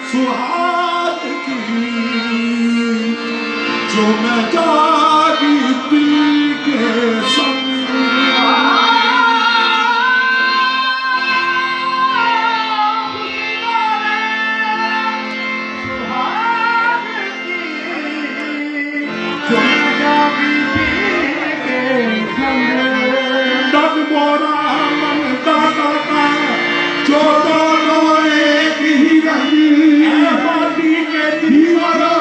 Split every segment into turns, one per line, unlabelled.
सुहाग की जो मैं जागी दिल के संग दग मोरा मन दादा का जो दोनों एक ही रही माटी के दीवाना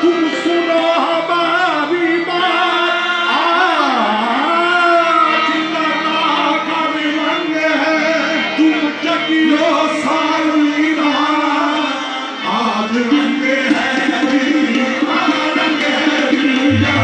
तुम सुनो हमारी बात आज लगा कर रंग है तुम जगियो सालवीरा आज रंग है वीरा रंग है वीरा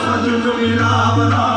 सजन मिलावरा